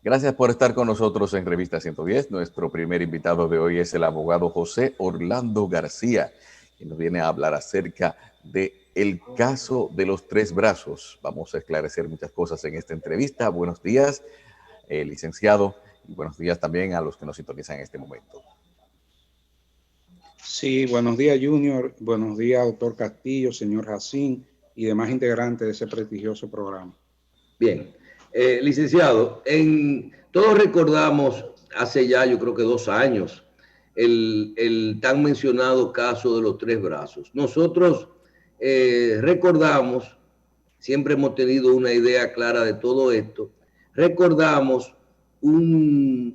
Gracias por estar con nosotros en Revista 110. Nuestro primer invitado de hoy es el abogado José Orlando García, que nos viene a hablar acerca de el caso de los tres brazos. Vamos a esclarecer muchas cosas en esta entrevista. Buenos días, licenciado, y buenos días también a los que nos sintonizan en este momento. Sí, buenos días, Junior. Buenos días, doctor Castillo, señor Jacín y demás integrantes de ese prestigioso programa. Bien, licenciado, todos recordamos hace ya yo creo que 2 años el tan mencionado caso de los tres brazos. Nosotros recordamos, siempre hemos tenido una idea clara de todo esto, recordamos,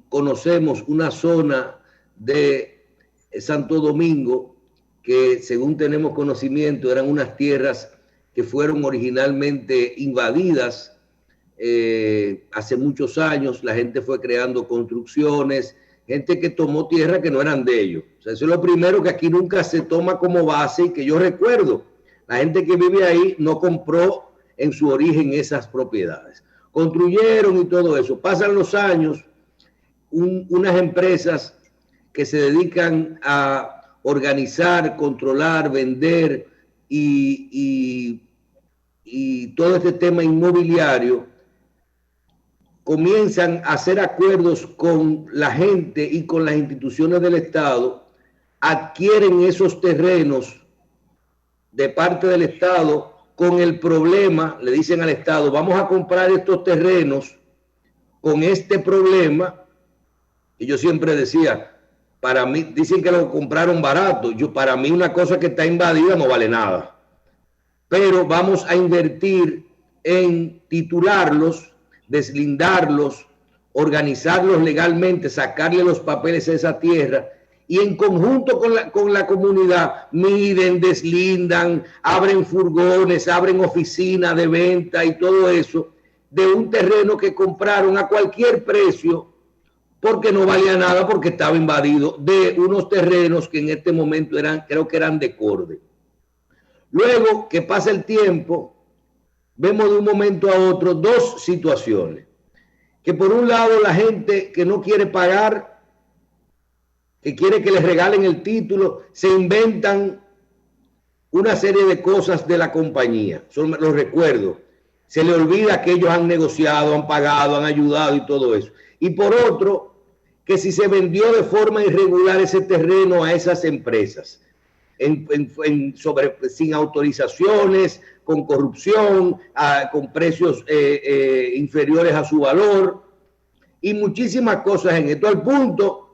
conocemos una zona de Santo Domingo que según tenemos conocimiento eran unas tierras que fueron originalmente invadidas hace muchos años. La gente fue creando construcciones, gente que tomó tierra que no eran de ellos. O sea, eso es lo primero que aquí nunca se toma como base y que yo recuerdo. La gente que vive ahí no compró en su origen esas propiedades. Construyeron y todo eso. Pasan los años, unas empresas que se dedican a organizar, controlar, vender y todo este tema inmobiliario, comienzan a hacer acuerdos con la gente y con las instituciones del Estado, adquieren esos terrenos de parte del Estado con el problema, le dicen al Estado, vamos a comprar estos terrenos con este problema. Y yo siempre decía, para mí, dicen que lo compraron barato, para mí una cosa que está invadida no vale nada, pero vamos a invertir en titularlos, deslindarlos, organizarlos legalmente, sacarle los papeles a esa tierra y en conjunto con la comunidad miden, deslindan, abren furgones, abren oficinas de venta y todo eso de un terreno que compraron a cualquier precio porque no valía nada, porque estaba invadido, de unos terrenos que en este momento creo que eran de Corde. Luego que pasa el tiempo, vemos de un momento a otro dos situaciones. Que por un lado la gente que no quiere pagar, que quiere que les regalen el título, se inventan una serie de cosas de la compañía. Eso lo recuerdo. Se le olvida que ellos han negociado, han pagado, han ayudado y todo eso. Y por otro, que si se vendió de forma irregular ese terreno a esas empresas, sin autorizaciones, con corrupción, con precios inferiores a su valor y muchísimas cosas en esto, al punto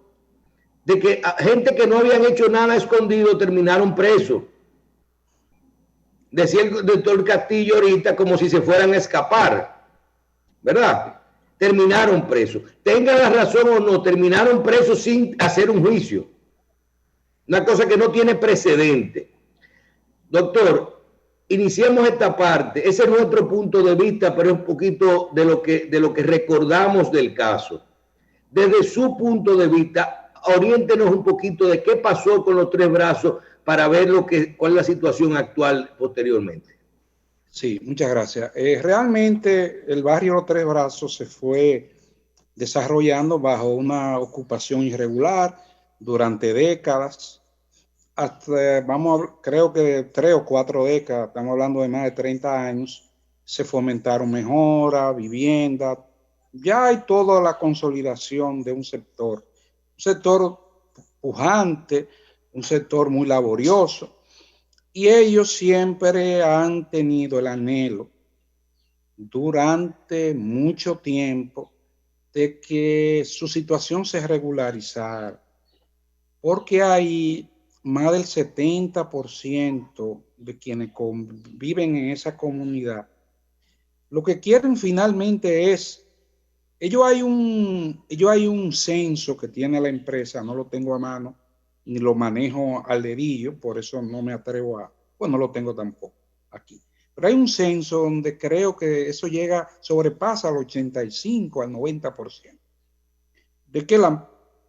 de que gente que no habían hecho nada escondido terminaron presos. Decía el doctor Castillo ahorita como si se fueran a escapar, ¿verdad? Terminaron presos. Tenga la razón o no, terminaron presos sin hacer un juicio. Una cosa que no tiene precedente. Doctor, iniciemos esta parte. Ese es nuestro punto de vista, pero es un poquito de lo que recordamos del caso. Desde su punto de vista, oriéntenos un poquito de qué pasó con los tres brazos para ver cuál es la situación actual posteriormente. Sí, muchas gracias. Realmente el barrio Los Tres Brazos se fue desarrollando bajo una ocupación irregular durante décadas, hasta, creo que de 3 o 4 décadas, estamos hablando de más de 30 años, se fomentaron mejoras, vivienda, ya hay toda la consolidación de un sector pujante, un sector muy laborioso. Y ellos siempre han tenido el anhelo durante mucho tiempo de que su situación se regularizara, porque hay más del 70% de quienes viven en esa comunidad. Lo que quieren finalmente es, ellos hay un censo que tiene la empresa, no lo tengo a mano, ni lo manejo al dedillo, por eso no me atrevo no lo tengo tampoco aquí. Pero hay un censo donde creo que eso sobrepasa al 85, al 90%. De que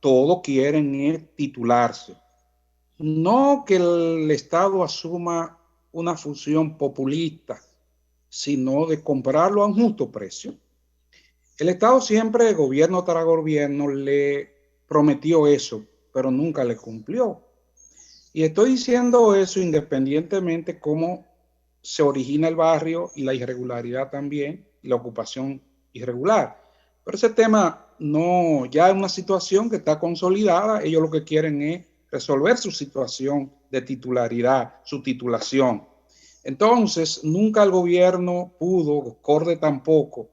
todos quieren titularse. No que el Estado asuma una función populista, sino de comprarlo a un justo precio. El Estado siempre, gobierno tras gobierno, le prometió eso, pero nunca le cumplió. Y estoy diciendo eso independientemente cómo se origina el barrio y la irregularidad también, y la ocupación irregular. Pero ese tema no, ya es una situación que está consolidada. Ellos lo que quieren es resolver su situación de titularidad, su titulación. Entonces, nunca el gobierno pudo, CORDE tampoco.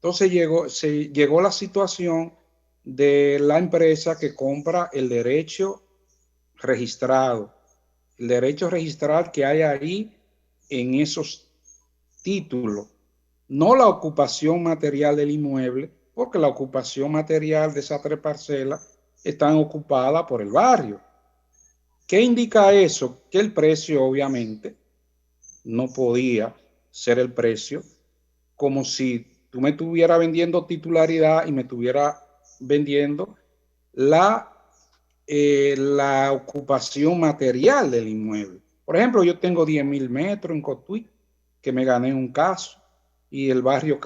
Entonces llegó la situación de la empresa que compra el derecho registrado. El derecho registral que hay ahí en esos títulos, no la ocupación material del inmueble, porque la ocupación material de esas 3 parcelas están ocupadas por el barrio. ¿Qué indica eso? Que el precio obviamente no podía ser el precio como si tú me estuvieras vendiendo titularidad y me estuviera vendiendo la ocupación material del inmueble. Por ejemplo, yo tengo 10.000 metros en Cotuí, que me gané un caso, y el barrio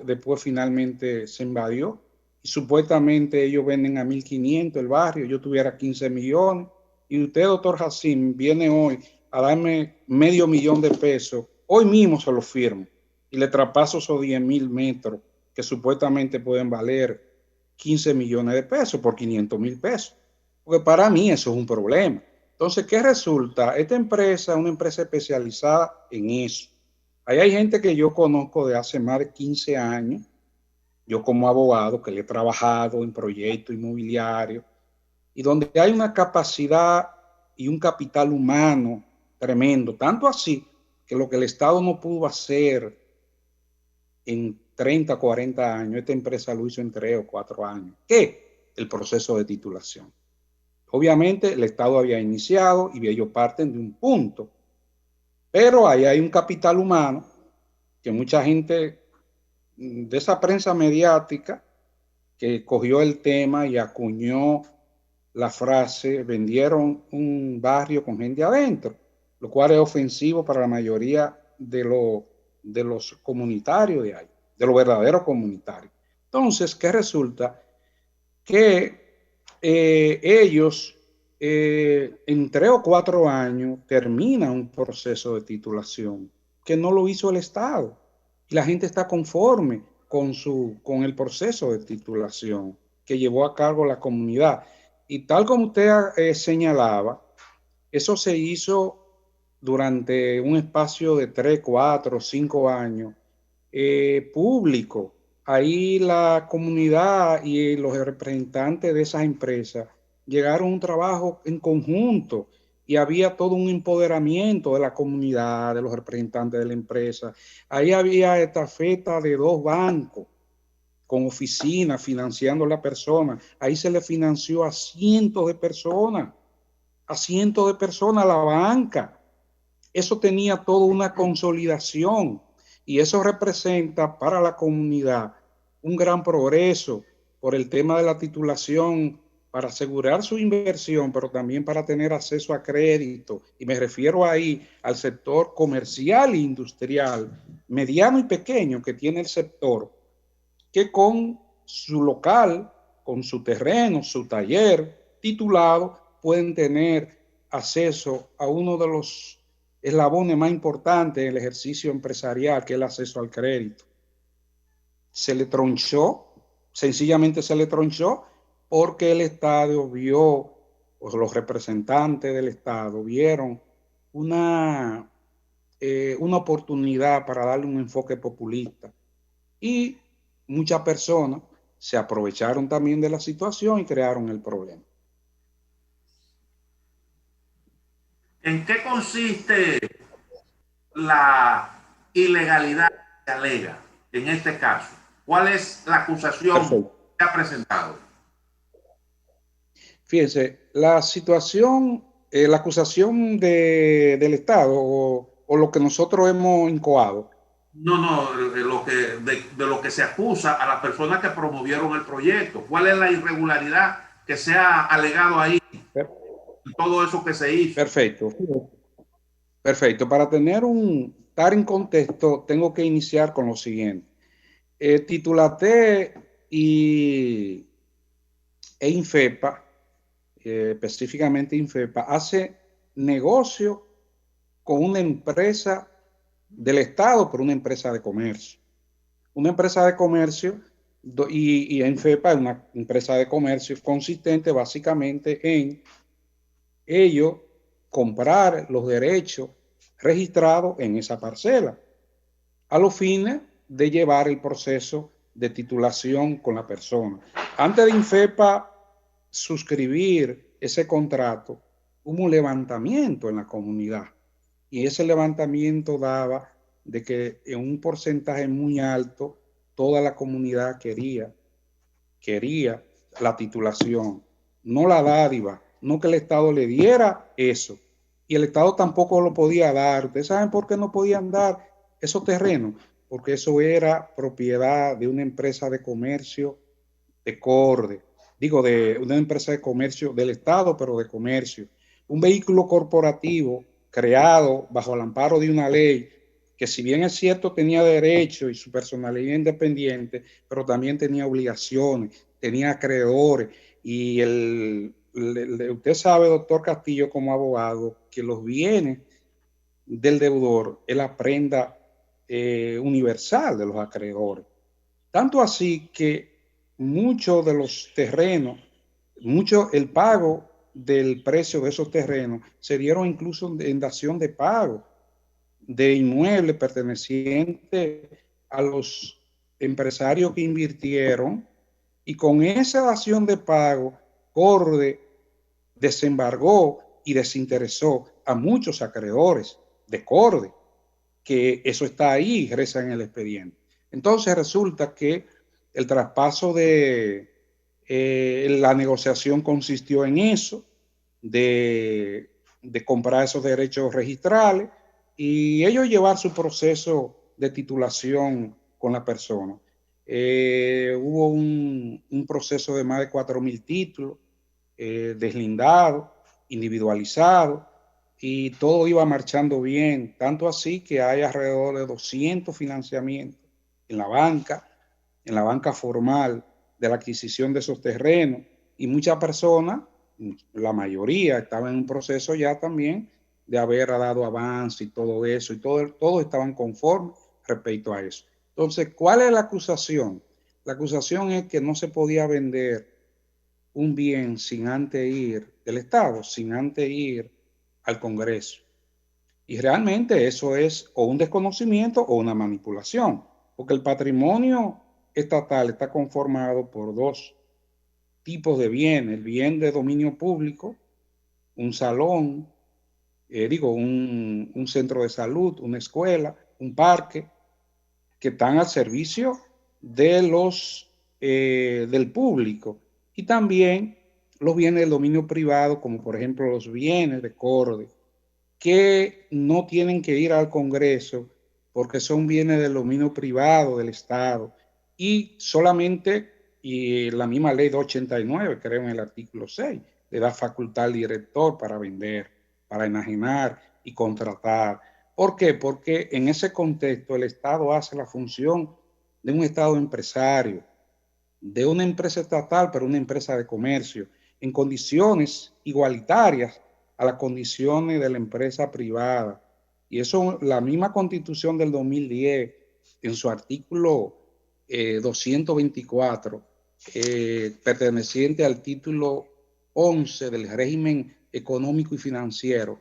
después finalmente se invadió, y supuestamente ellos venden a 1.500 el barrio, yo tuviera 15 millones, y usted, doctor Jacín, viene hoy a darme $500,000 hoy mismo se lo firmo, y le traspaso esos 10.000 metros, que supuestamente pueden valer 15 millones de pesos por 500.000 pesos. Porque para mí eso es un problema. Entonces, ¿qué resulta? Esta empresa es una empresa especializada en eso. Ahí hay gente que yo conozco de hace más de 15 años, yo como abogado que le he trabajado en proyectos inmobiliarios, y donde hay una capacidad y un capital humano tremendo, tanto así que lo que el Estado no pudo hacer en 30, 40 años, esta empresa lo hizo en 3 o 4 años. ¿Qué? El proceso de titulación. Obviamente el Estado había iniciado y ellos parten de un punto, pero ahí hay un capital humano que mucha gente de esa prensa mediática que cogió el tema y acuñó la frase, vendieron un barrio con gente adentro, lo cual es ofensivo para la mayoría de los comunitarios de ahí, de los verdaderos comunitarios. Entonces, ¿qué resulta? Que ellos en 3 o 4 años terminan un proceso de titulación que no lo hizo el Estado y la gente está conforme con el proceso de titulación que llevó a cabo la comunidad. Y tal como usted señalaba, eso se hizo durante un espacio de 3, 4, 5 años público. Ahí la comunidad y los representantes de esas empresas llegaron a un trabajo en conjunto y había todo un empoderamiento de la comunidad, de los representantes de la empresa. Ahí había estafeta de 2 bancos con oficinas financiando a la persona. Ahí se le financió a cientos de personas, a la banca. Eso tenía toda una consolidación y eso representa para la comunidad un gran progreso por el tema de la titulación para asegurar su inversión, pero también para tener acceso a crédito. Y me refiero ahí al sector comercial e industrial, mediano y pequeño que tiene el sector, que con su local, con su terreno, su taller titulado, pueden tener acceso a uno de los eslabones más importantes del ejercicio empresarial, que es el acceso al crédito. Se le tronchó, sencillamente se le tronchó, porque el Estado vio, o los representantes del Estado vieron una oportunidad para darle un enfoque populista. Y muchas personas se aprovecharon también de la situación y crearon el problema. ¿En qué consiste la ilegalidad que se alega en este caso? ¿Cuál es la acusación que ha presentado? Fíjense, la situación, la acusación del Estado o lo que nosotros hemos incoado. No, de lo que se acusa a las personas que promovieron el proyecto. ¿Cuál es la irregularidad que se ha alegado ahí? Todo eso que se hizo. Perfecto. Para estar en contexto, tengo que iniciar con lo siguiente. Titulate e Infepa, específicamente Infepa, hace negocio con una empresa del Estado, pero una empresa de comercio. Una empresa de comercio y Infepa es una empresa de comercio consistente básicamente en ellos comprar los derechos registrados en esa parcela a los fines de llevar el proceso de titulación con la persona. Antes de Infepa suscribir ese contrato, hubo un levantamiento en la comunidad y ese levantamiento daba de que en un porcentaje muy alto toda la comunidad quería la titulación, no la dádiva, no que el Estado le diera eso. Y el Estado tampoco lo podía dar. ¿Ustedes saben por qué no podían dar esos terrenos? Porque eso era propiedad de una empresa de comercio de Corde, digo, de una empresa de comercio del Estado, pero de comercio. Un vehículo corporativo creado bajo el amparo de una ley que, si bien es cierto, tenía derecho y su personalidad independiente, pero también tenía obligaciones, tenía acreedores. Y usted sabe, doctor Castillo, como abogado, que los bienes del deudor es la prenda universal de los acreedores. Tanto así que muchos de los terrenos, el pago del precio de esos terrenos se dieron incluso en dación de pago de inmuebles pertenecientes a los empresarios que invirtieron, y con esa dación de pago, Corde desembargó y desinteresó a muchos acreedores de Corde, que eso está ahí, reza en el expediente. Entonces resulta que el traspaso de la negociación consistió en eso, de comprar esos derechos registrales y ellos llevar su proceso de titulación con la persona. Hubo un proceso de más de 4.000 títulos, deslindados, individualizados, y todo iba marchando bien, tanto así que hay alrededor de 200 financiamientos en la banca formal de la adquisición de esos terrenos, y muchas personas, la mayoría, estaban en un proceso ya también de haber dado avance y todo eso, y todos estaban conformes respecto a eso. Entonces, ¿cuál es la acusación? La acusación es que no se podía vender un bien sin antes ir del Estado, sin antes ir al Congreso. Y realmente eso es o un desconocimiento o una manipulación, porque el patrimonio estatal está conformado por dos tipos de bienes: el bien de dominio público, un salón, un centro de salud, una escuela, un parque, que están al servicio de del público, y también los bienes del dominio privado, como por ejemplo los bienes de Corde, que no tienen que ir al Congreso porque son bienes del dominio privado del Estado, y solamente, y la misma ley de 89, creo en el artículo 6, le da facultad al director para vender, para enajenar y contratar. ¿Por qué? Porque en ese contexto el Estado hace la función de un Estado empresario, de una empresa estatal, pero una empresa de comercio, en condiciones igualitarias a las condiciones de la empresa privada. Y eso, la misma Constitución del 2010, en su artículo 224, perteneciente al título 11 del régimen económico y financiero,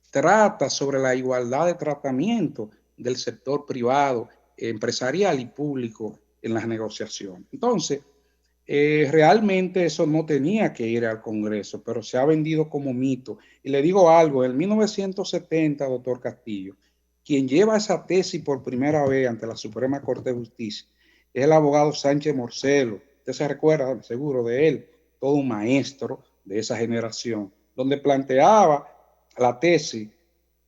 trata sobre la igualdad de tratamiento del sector privado, empresarial y público en las negociaciones. Entonces, realmente eso no tenía que ir al Congreso, pero se ha vendido como mito. Y le digo algo: en 1970, doctor Castillo, quien lleva esa tesis por primera vez ante la Suprema Corte de Justicia es el abogado Sánchez Morcelo. Usted se recuerda seguro de él, todo un maestro de esa generación, donde planteaba la tesis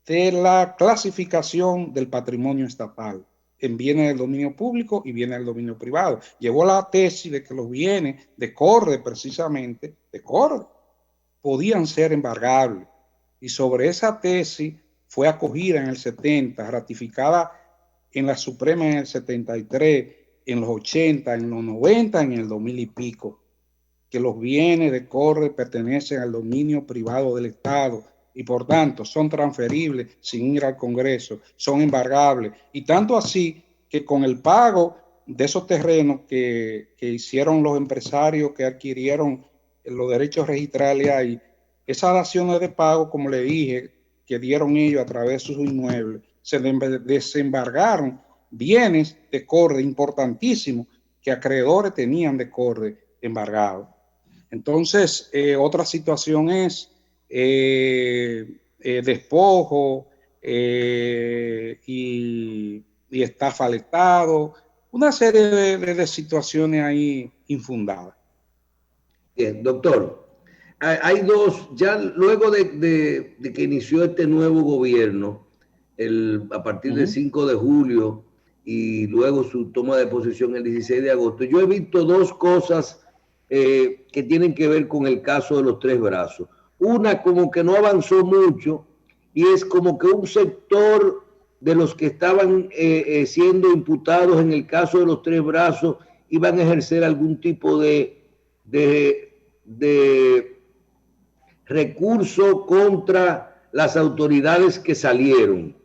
de la clasificación del patrimonio estatal en bienes del dominio público y bienes del dominio privado. Llevó la tesis de que los bienes de Corde, precisamente, de Corde, podían ser embargables. Y sobre esa tesis fue acogida en el 70, ratificada en la Suprema en el 73, en los 80, en los 90, en el 2000 y pico, que los bienes de Corde pertenecen al dominio privado del Estado y por tanto son transferibles sin ir al Congreso, son embargables. Y tanto así que con el pago de esos terrenos que hicieron los empresarios que adquirieron los derechos registrales ahí, esas daciones de pago, como le dije, que dieron ellos a través de sus inmuebles, se desembargaron bienes de Corde importantísimos que acreedores tenían de Corde embargados. Entonces, otra situación es despojo y estafa al Estado, una serie de situaciones ahí infundadas. Bien, doctor, hay dos, ya luego de que inició este nuevo gobierno, a partir del 5 de julio y luego su toma de posesión el 16 de agosto, yo he visto dos cosas que tienen que ver con el caso de los tres brazos. Una como que no avanzó mucho y es como que un sector de los que estaban siendo imputados en el caso de los tres brazos iban a ejercer algún tipo de recurso contra las autoridades que salieron.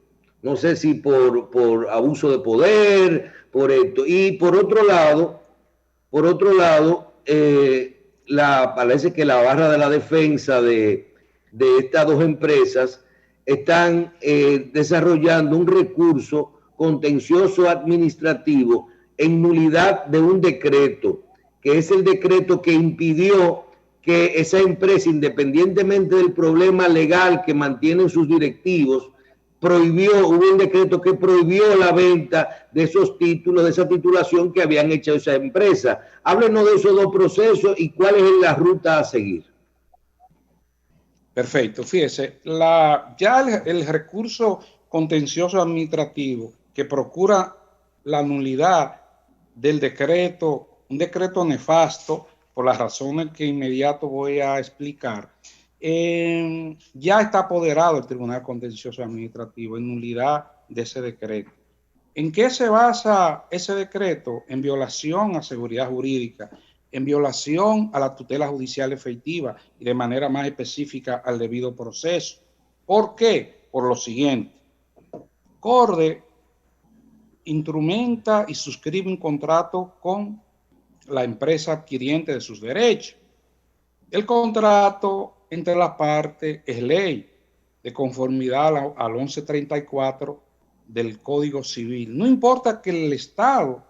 No sé si por abuso de poder, por esto. Y por otro lado, parece que la barra de la defensa de estas dos empresas están desarrollando un recurso contencioso administrativo en nulidad de un decreto, que es el decreto que impidió que esa empresa, independientemente del problema legal que mantienen sus directivos, hubo un decreto que prohibió la venta de esos títulos, de esa titulación que habían hecho esa empresa. Háblenos de esos dos procesos y cuál es la ruta a seguir. Perfecto, fíjese, ya el recurso contencioso administrativo que procura la nulidad del decreto, un decreto nefasto, por las razones que inmediato voy a explicar, ya está apoderado el Tribunal Contencioso Administrativo en nulidad de ese decreto. ¿En qué se basa ese decreto? En violación a seguridad jurídica, en violación a la tutela judicial efectiva y de manera más específica al debido proceso. ¿Por qué? Por lo siguiente. Corde instrumenta y suscribe un contrato con la empresa adquiriente de sus derechos. El contrato entre las partes es ley de conformidad al 1134 del Código Civil. No importa que el Estado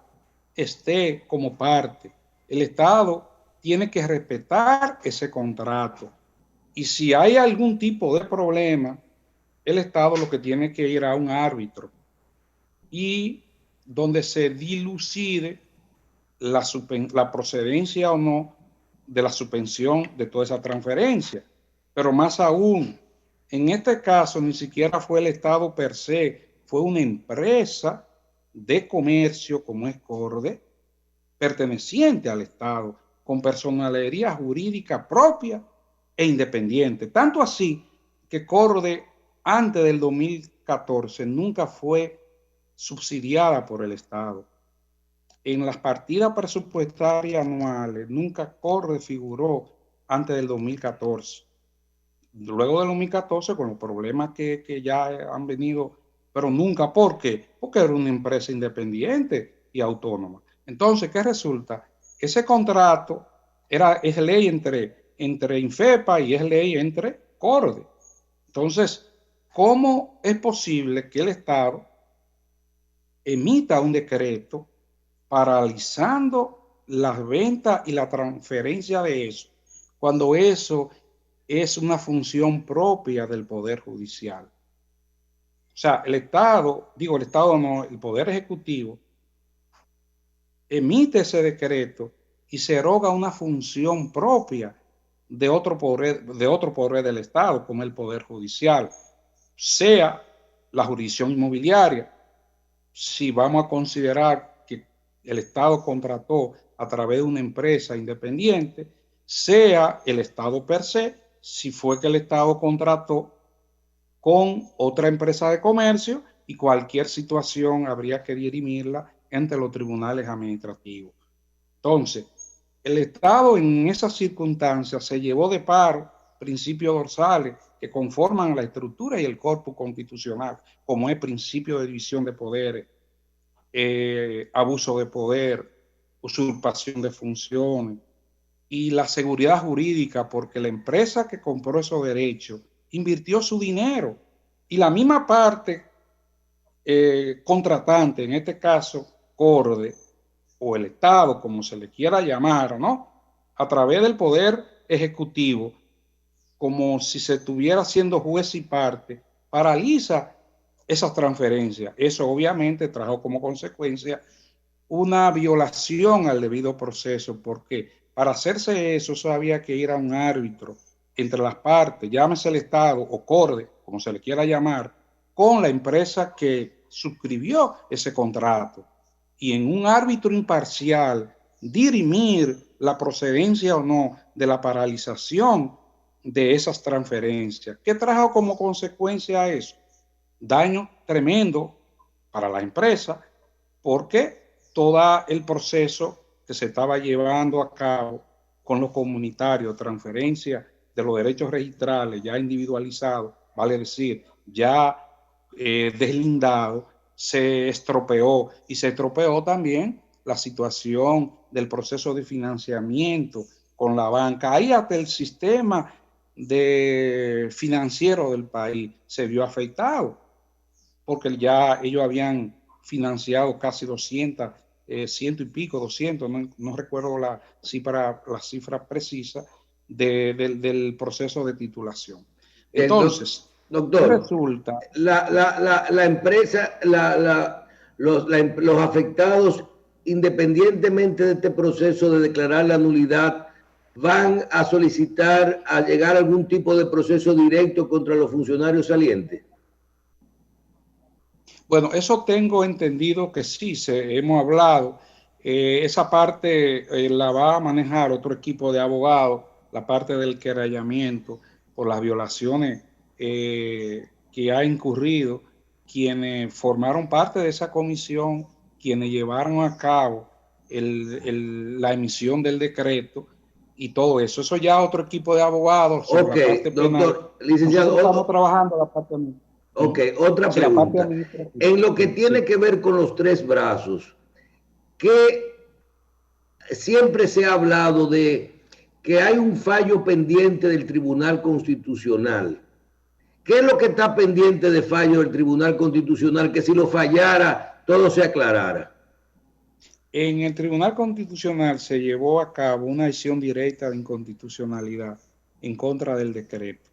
esté como parte, el Estado tiene que respetar ese contrato. Y si hay algún tipo de problema, el Estado lo que tiene que ir a un árbitro y donde se dilucide la procedencia o no de la suspensión de toda esa transferencia. Pero más aún, en este caso ni siquiera fue el Estado per se, fue una empresa de comercio como es Corde, perteneciente al Estado, con personalidad jurídica propia e independiente. Tanto así que Corde, antes del 2014, nunca fue subsidiada por el Estado. En las partidas presupuestarias anuales, nunca Corde figuró antes del 2014. Luego del 2014, con los problemas que ya han venido, pero nunca. ¿Por qué? Porque era una empresa independiente y autónoma. Entonces, ¿qué resulta? Ese contrato es ley entre Infepa y es ley entre Corde. Entonces, ¿cómo es posible que el Estado emita un decreto paralizando las ventas y la transferencia de eso, cuando eso es una función propia del Poder Judicial? O sea, el Estado no, el Poder Ejecutivo emite ese decreto y se eroga una función propia de otro poder del Estado, como el Poder Judicial, sea la jurisdicción inmobiliaria. Si vamos a considerar que el Estado contrató a través de una empresa independiente, sea el Estado per se, si fue que el Estado contrató con otra empresa de comercio, y cualquier situación habría que dirimirla entre los tribunales administrativos. Entonces, el Estado en esas circunstancias se llevó de par principios dorsales que conforman la estructura y el corpus constitucional, como es principio de división de poderes, abuso de poder, usurpación de funciones y la seguridad jurídica, porque la empresa que compró esos derechos invirtió su dinero y la misma parte contratante, en este caso CORDE o el Estado, como se le quiera llamar, ¿no? A través del poder ejecutivo, como si se estuviera siendo juez y parte, paraliza esas transferencias. Eso obviamente trajo como consecuencia una violación al debido proceso, porque para hacerse eso había que ir a un árbitro entre las partes, llámese el Estado o CORDE, como se le quiera llamar, con la empresa que suscribió ese contrato, y en un árbitro imparcial dirimir la procedencia o no de la paralización de esas transferencias. ¿Qué trajo como consecuencia eso? Daño tremendo para la empresa, porque todo el proceso que se estaba llevando a cabo con los comunitarios, transferencia de los derechos registrales ya individualizados, vale decir, ya deslindado, se estropeó, y se estropeó también la situación del proceso de financiamiento con la banca. Ahí hasta el sistema financiero del país se vio afectado, porque ya ellos habían financiado casi 200, ciento y pico, 200, no recuerdo la cifra precisa del proceso de titulación. Entonces, doctor, resulta la empresa, los afectados, independientemente de este proceso de declarar la nulidad, van a solicitar a llegar a algún tipo de proceso directo contra los funcionarios salientes. Bueno, eso tengo entendido que sí, hemos hablado. Esa parte la va a manejar otro equipo de abogados, la parte del querellamiento por las violaciones que ha incurrido quienes formaron parte de esa comisión, quienes llevaron a cabo la emisión del decreto y todo eso. Eso ya otro equipo de abogados. Ok, la parte doctor, penal. licenciado. Nosotros estamos trabajando la parte penal. Ok, otra pregunta. En lo que tiene que ver con los tres brazos, que siempre se ha hablado de que hay un fallo pendiente del Tribunal Constitucional. ¿Qué es lo que está pendiente de fallo del Tribunal Constitucional? Que si lo fallara, todo se aclarara. En el Tribunal Constitucional se llevó a cabo una acción directa de inconstitucionalidad en contra del decreto,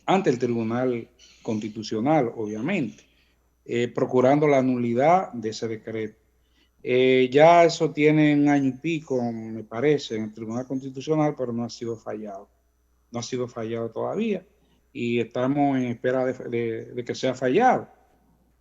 ante el Tribunal Constitucional, obviamente, procurando la nulidad de ese decreto. Ya eso tiene un año y pico, me parece, en el Tribunal Constitucional, pero no ha sido fallado. No ha sido fallado todavía y estamos en espera de que sea fallado.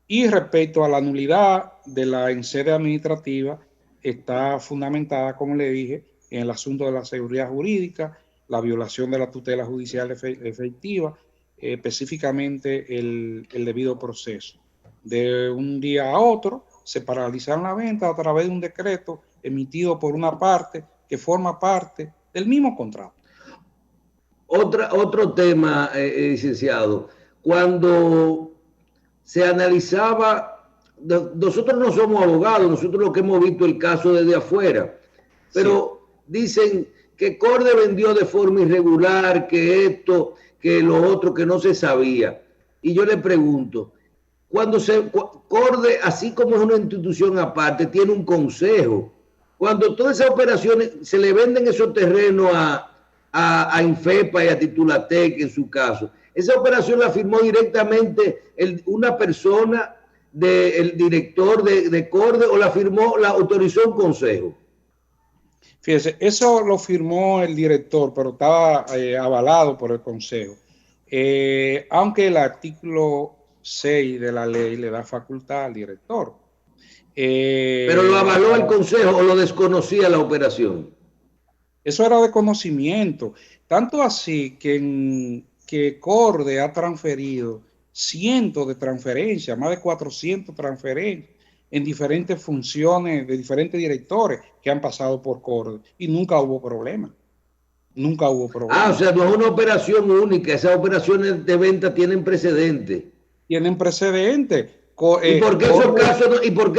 Y respecto a la nulidad de la en sede administrativa, está fundamentada, como le dije, en el asunto de la seguridad jurídica, la violación de la tutela judicial efectiva, específicamente el debido proceso. De un día a otro se paralizaron la venta a través de un decreto emitido por una parte que forma parte del mismo contrato. Otro tema, licenciado, cuando se analizaba, nosotros no somos abogados, nosotros lo que hemos visto el caso desde afuera, pero sí dicen que CORDE vendió de forma irregular, que esto, que lo otro, que no se sabía. Y yo le pregunto, cuando CORDE, así como es una institución aparte, tiene un consejo, cuando todas esas operaciones se le venden esos terrenos a Infepa y a Titulatec en su caso, esa operación la firmó directamente una persona del director de CORDE o la autorizó un consejo. Fíjese, eso lo firmó el director, pero estaba avalado por el consejo. Aunque el artículo 6 de la ley le da facultad al director. ¿Pero lo avaló el consejo o lo desconocía la operación? Eso era de conocimiento. Tanto así que CORDE ha transferido cientos de transferencias, más de 400 transferencias en diferentes funciones de diferentes directores que han pasado por Corde y nunca hubo problema. Nunca hubo problema. Ah, o sea, no es una operación única. Esas operaciones de venta tienen precedente. Tienen precedente. ¿Y por qué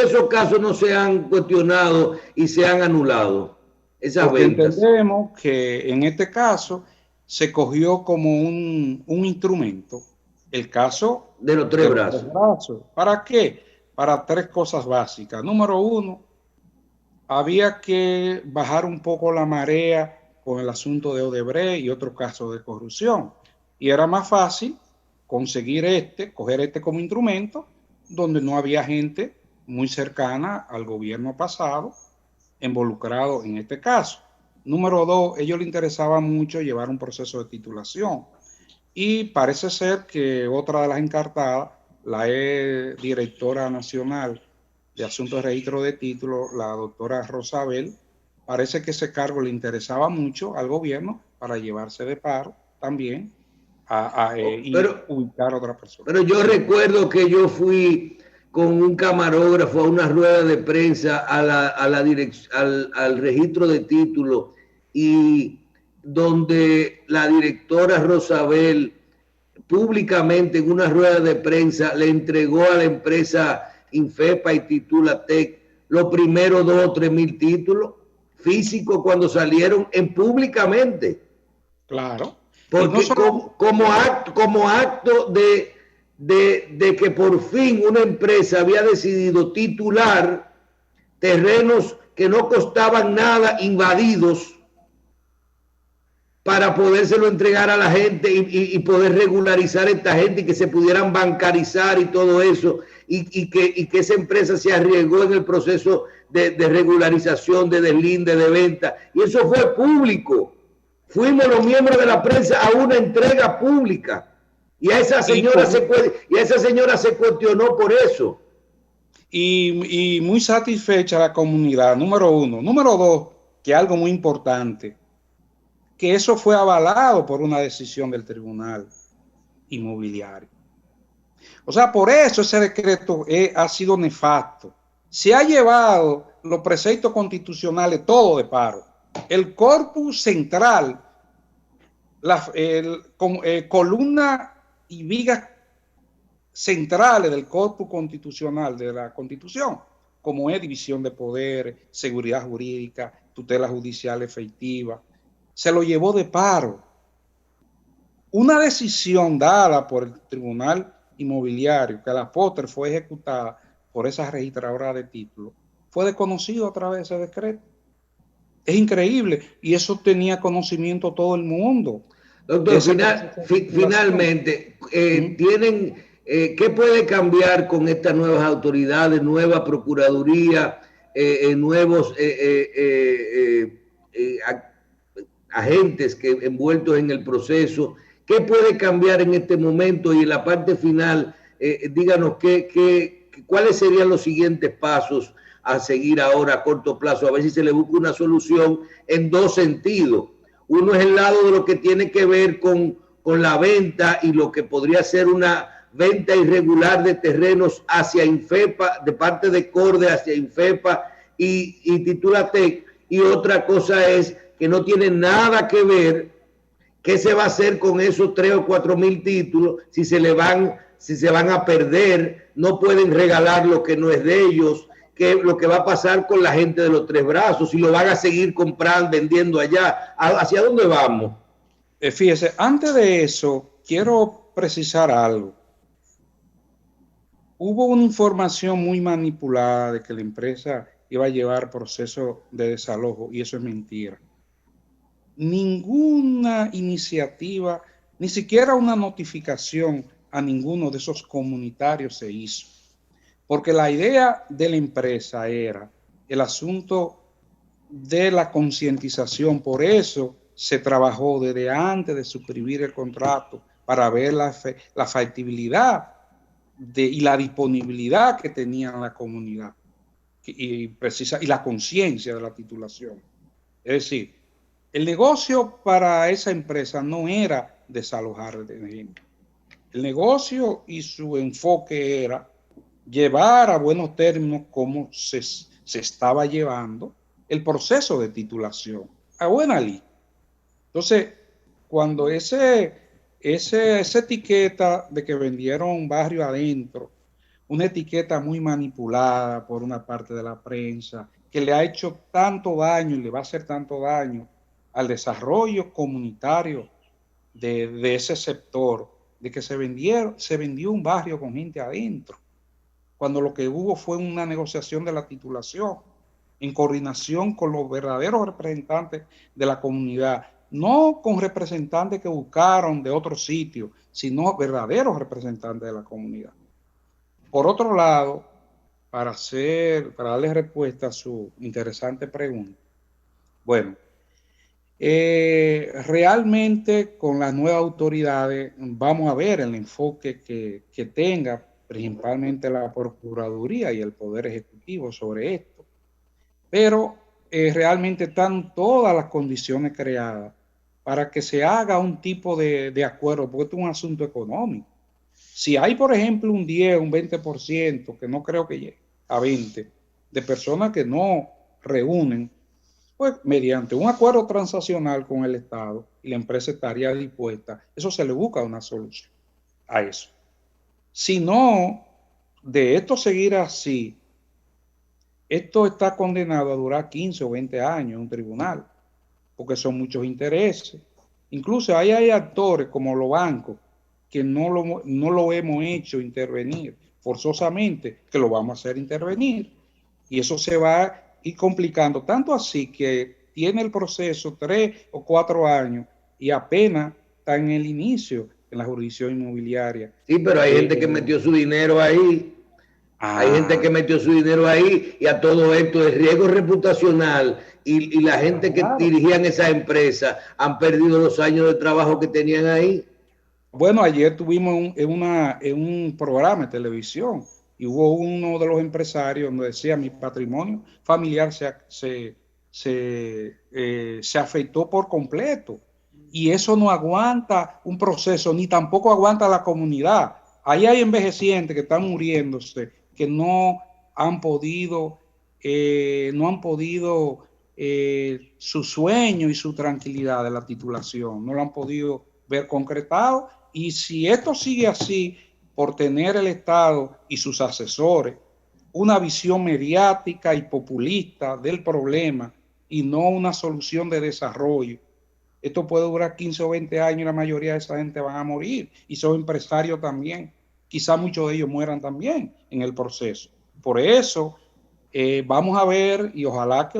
esos casos no se han cuestionado y se han anulado? Esas ventas. Entendemos que en este caso se cogió como un instrumento el caso de los tres brazos. ¿Para qué? Para tres cosas básicas. Número uno, había que bajar un poco la marea con el asunto de Odebrecht y otros casos de corrupción. Y era más fácil conseguir coger este como instrumento, donde no había gente muy cercana al gobierno pasado involucrado en este caso. Número dos, ellos les interesaba mucho llevar un proceso de titulación. Y parece ser que otra de las encartadas, la directora nacional de Asuntos de Registro de Títulos, la doctora Rosabel, parece que ese cargo le interesaba mucho al gobierno para llevarse de paro también y ubicar a otra persona. Pero yo recuerdo que yo fui con un camarógrafo a una rueda de prensa al registro de títulos, y donde la directora Rosabel públicamente en una rueda de prensa le entregó a la empresa Infepa y Titulatec los primeros 2 o 3 mil títulos físicos cuando salieron públicamente. Claro. Porque como acto de que por fin una empresa había decidido titular terrenos que no costaban nada invadidos para podérselo entregar a la gente y poder regularizar a esta gente y que se pudieran bancarizar y todo eso, y que esa empresa se arriesgó en el proceso de regularización, de deslinde, de venta, y eso fue público. Fuimos los miembros de la prensa a una entrega pública, y a esa señora se cuestionó por eso. Y muy satisfecha la comunidad, número uno. Número dos, que algo muy importante, que eso fue avalado por una decisión del Tribunal Inmobiliario. O sea, por eso ese decreto ha sido nefasto. Se ha llevado los preceptos constitucionales todo de paro. El corpus central, columna y vigas centrales del corpus constitucional de la Constitución, como es división de poderes, seguridad jurídica, tutela judicial efectiva, se lo llevó de paro. Una decisión dada por el Tribunal Inmobiliario, que a la postre fue ejecutada por esa registradora de títulos, fue desconocido a través de ese decreto. Es increíble, y eso tenía conocimiento todo el mundo. Doctor, finalmente, ¿qué puede cambiar con estas nuevas autoridades, nueva Procuraduría, nuevos agentes envueltos en el proceso? ¿Qué puede cambiar en este momento? Y en la parte final, díganos cuáles serían los siguientes pasos a seguir ahora a corto plazo, a ver si se le busca una solución en dos sentidos. Uno es el lado de lo que tiene que ver con la venta y lo que podría ser una venta irregular de terrenos hacia Infepa, de parte de Corde hacia Infepa y Titulatec. Y otra cosa es que no tiene nada que ver qué se va a hacer con esos 3 o 4 mil títulos, si se van a perder, no pueden regalar lo que no es de ellos, lo que va a pasar con la gente de los tres brazos, si lo van a seguir comprando, vendiendo allá, ¿hacia dónde vamos? Fíjese, antes de eso, quiero precisar algo. Hubo una información muy manipulada de que la empresa iba a llevar proceso de desalojo, y eso es mentira. Ninguna iniciativa, ni siquiera una notificación a ninguno de esos comunitarios se hizo. Porque la idea de la empresa era el asunto de la concientización. Por eso se trabajó desde antes de suscribir el contrato para ver la factibilidad y la disponibilidad que tenía la comunidad y la conciencia de la titulación. Es decir, el negocio para esa empresa no era desalojar de gente. El negocio y su enfoque era llevar a buenos términos cómo se estaba llevando el proceso de titulación, a buena ley. Entonces, cuando esa etiqueta de que vendieron barrio adentro, una etiqueta muy manipulada por una parte de la prensa, que le ha hecho tanto daño y le va a hacer tanto daño al desarrollo comunitario de ese sector, de que se vendió un barrio con gente adentro, cuando lo que hubo fue una negociación de la titulación en coordinación con los verdaderos representantes de la comunidad, no con representantes que buscaron de otro sitio, sino verdaderos representantes de la comunidad. Por otro lado, para darle respuesta a su interesante pregunta, bueno, realmente con las nuevas autoridades vamos a ver el enfoque que tenga principalmente la Procuraduría y el Poder Ejecutivo sobre esto, pero realmente están todas las condiciones creadas para que se haga un tipo de acuerdo, porque esto es un asunto económico. Si hay, por ejemplo, un 10, un 20%, que no creo que llegue a 20%, de personas que no reúnen, pues mediante un acuerdo transaccional con el Estado y la empresa estaría dispuesta, eso se le busca una solución a eso. Si no, de esto seguir así, esto está condenado a durar 15 o 20 años en un tribunal, porque son muchos intereses. Incluso ahí hay actores como los bancos que no lo hemos hecho intervenir forzosamente, que lo vamos a hacer intervenir. Y eso se va a ir complicando, tanto así que tiene el proceso 3 o 4 años y apenas está en el inicio en la jurisdicción inmobiliaria. Sí, pero hay gente que metió su dinero ahí. Hay gente que metió su dinero ahí y a todo esto el riesgo reputacional y la gente que dirigían esa empresa han perdido los años de trabajo que tenían ahí. Bueno, ayer tuvimos un programa de televisión y hubo uno de los empresarios donde decía: mi patrimonio familiar se afectó por completo, y eso no aguanta un proceso, ni tampoco aguanta la comunidad. Ahí hay envejecientes que están muriéndose, que no han podido su sueño y su tranquilidad de la titulación, no lo han podido ver concretado. Y si esto sigue así, por tener el Estado y sus asesores una visión mediática y populista del problema y no una solución de desarrollo, esto puede durar 15 o 20 años y la mayoría de esa gente van a morir, y son empresarios también. Quizá muchos de ellos mueran también en el proceso. Por eso vamos a ver, y ojalá que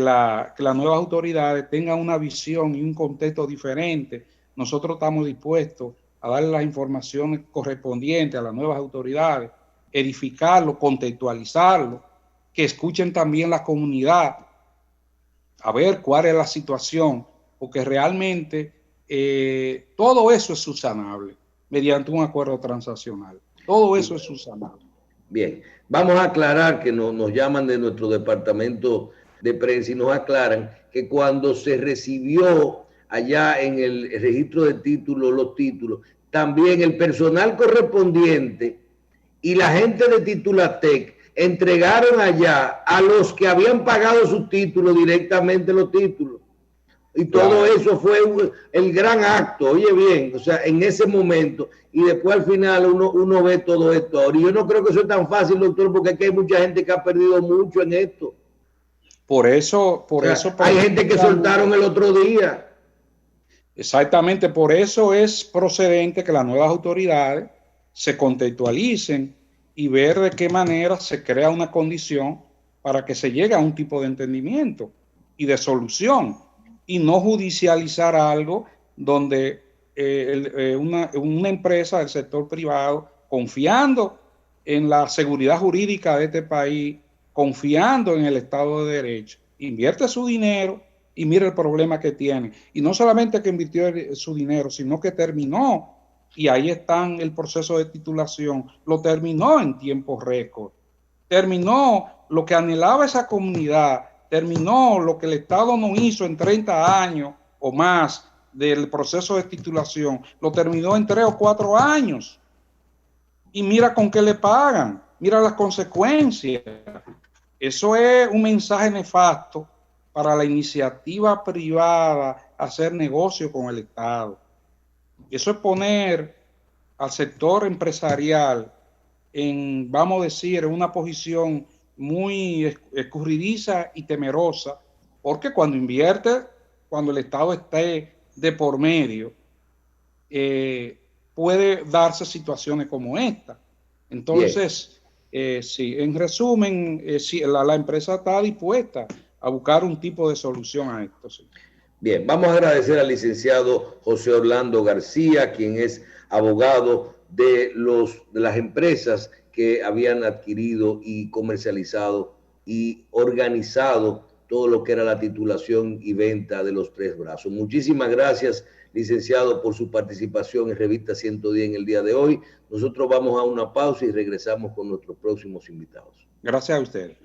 las nuevas autoridades tengan una visión y un contexto diferente. Nosotros estamos dispuestos a darle las informaciones correspondientes a las nuevas autoridades, edificarlo, contextualizarlo, que escuchen también la comunidad, a ver cuál es la situación, porque realmente todo eso es subsanable mediante un acuerdo transaccional. Todo eso es subsanable. Bien, vamos a aclarar que nos llaman de nuestro departamento de prensa y nos aclaran que cuando se recibió allá en el registro de títulos, los títulos, también el personal correspondiente y la gente de Titulatec entregaron allá a los que habían pagado sus títulos directamente los títulos. Y todo eso fue el gran acto, oye bien, o sea, en ese momento, y después al final uno ve todo esto. Ahora, y yo no creo que eso es tan fácil, doctor, porque aquí hay mucha gente que ha perdido mucho en esto. Por eso hay gente que soltaron el otro día. Exactamente, por eso es procedente que las nuevas autoridades se contextualicen y ver de qué manera se crea una condición para que se llegue a un tipo de entendimiento y de solución, y no judicializar algo donde una empresa del sector privado, confiando en la seguridad jurídica de este país, confiando en el Estado de Derecho, invierte su dinero y mira el problema que tiene. Y no solamente que invirtió su dinero, sino que terminó, y ahí está el proceso de titulación, lo terminó en tiempo récord. Terminó lo que anhelaba esa comunidad, terminó lo que el Estado no hizo en 30 años o más del proceso de titulación, lo terminó en 3 o 4 años. Y mira con qué le pagan. mira las consecuencias. Eso es un mensaje nefasto para la iniciativa privada a hacer negocio con el Estado. Eso es poner al sector empresarial en, vamos a decir, en una posición muy escurridiza y temerosa, porque cuando invierte, cuando el Estado esté de por medio, puede darse situaciones como esta. Entonces, sí, en resumen, sí, la empresa está dispuesta a buscar un tipo de solución a esto. Sí. Bien, vamos a agradecer al licenciado José Orlando García, quien es abogado de las empresas que habían adquirido y comercializado y organizado todo lo que era la titulación y venta de los tres brazos. Muchísimas gracias, licenciado, por su participación en Revista 110 en el día de hoy. Nosotros vamos a una pausa y regresamos con nuestros próximos invitados. Gracias a ustedes.